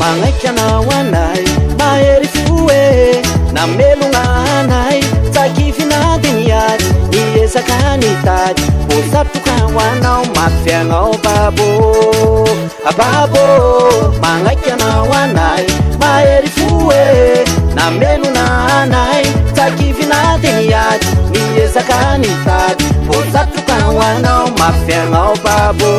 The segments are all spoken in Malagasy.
magnaika anao anay mahery foe namelogna anay tsakifina de niady niezaka nitady mbo satroka ho anao mafiagnao babo babo magnaika anao anay mahery foe namelogna anay tsakifina de niady niezaka nitady mbo satroka ho anao mafiagnao babo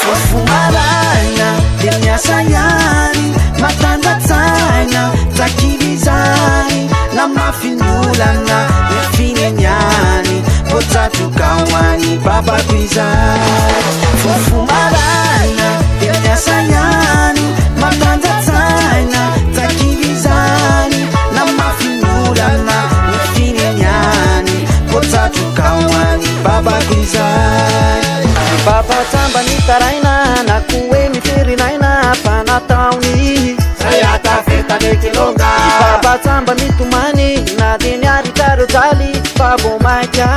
fofumarana de miasa ihany matandatsaina tsakivizany na mafinolana ifineniany mbo tsatroka ho any babako izany fofumarana de miasa ihany matandatsaina tsakivizany na mafinolana ifineniany mbo tsatroka ho any babako izany babatsamba nitaraina na koe miferinaina fanataony sayatafetanetilonga babatsamba mitomany na de niaritaro jaly babo maika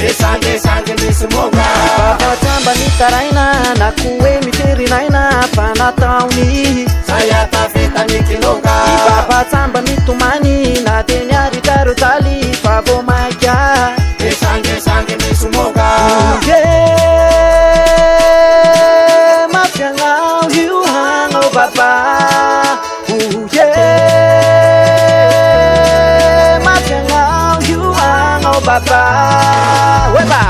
esangesange misy monga babatsamba nitaraina na koe miferinaina fanataony sayatafetanetilonga babatsamba mitomany na de niaritaro jaly babo maika esangesange misy monga mafiagnao io hagnao baba mafiagnao io hagnao baba weba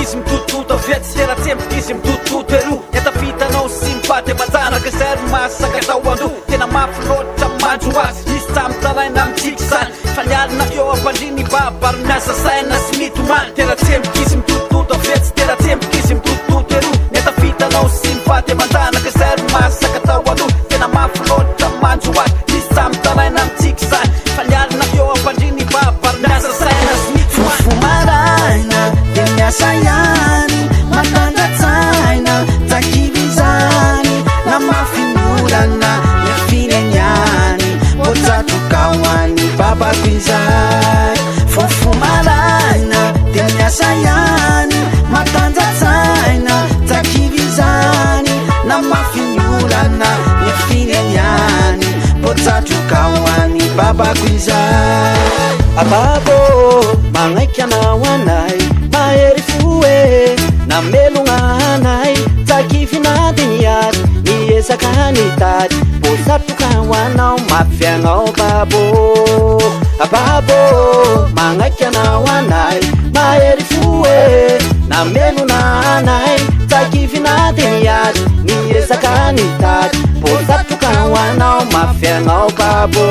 Izy mitototo vetsy tena tsempoky izy mitototo ero eta vitanao sy mifaty amanjanaka zay ro masaka atao ando tena mafy loatra mandro azy izy tsamitaraina mitiky zany fanialina eo ampandriny babaro miasa saina sy mitomany tena tsempoky izy mitototo vetsy tena tsempoky izy mitototo ero eta vitanao sy mifaty amanjanaka zay ro masaka atao ando tena mafy loatra mandro azy izy tsamitaraina mitiky zany fanialina eo ampandriny babaro miasa saina sy fofumarana de miasa ihany matandatsaina tsakivizany na mafinolana ifineniany mbo tsatroka ho any babako izany fofumarana de miasa ihany matandatsaina tsakivizany na mafinolana ifineniany mbo tsatroka ho any babako izany ababo magnaika anao anay mahery foe namelogna anay tsakifina de niady niezaka nitady mbo satroka ho anao mafiagnao babo babo magnaika anao anay mahery foe namelogna anay tsakifina de niady niezaka nitady mbo satroka ho anao mafiagnao babo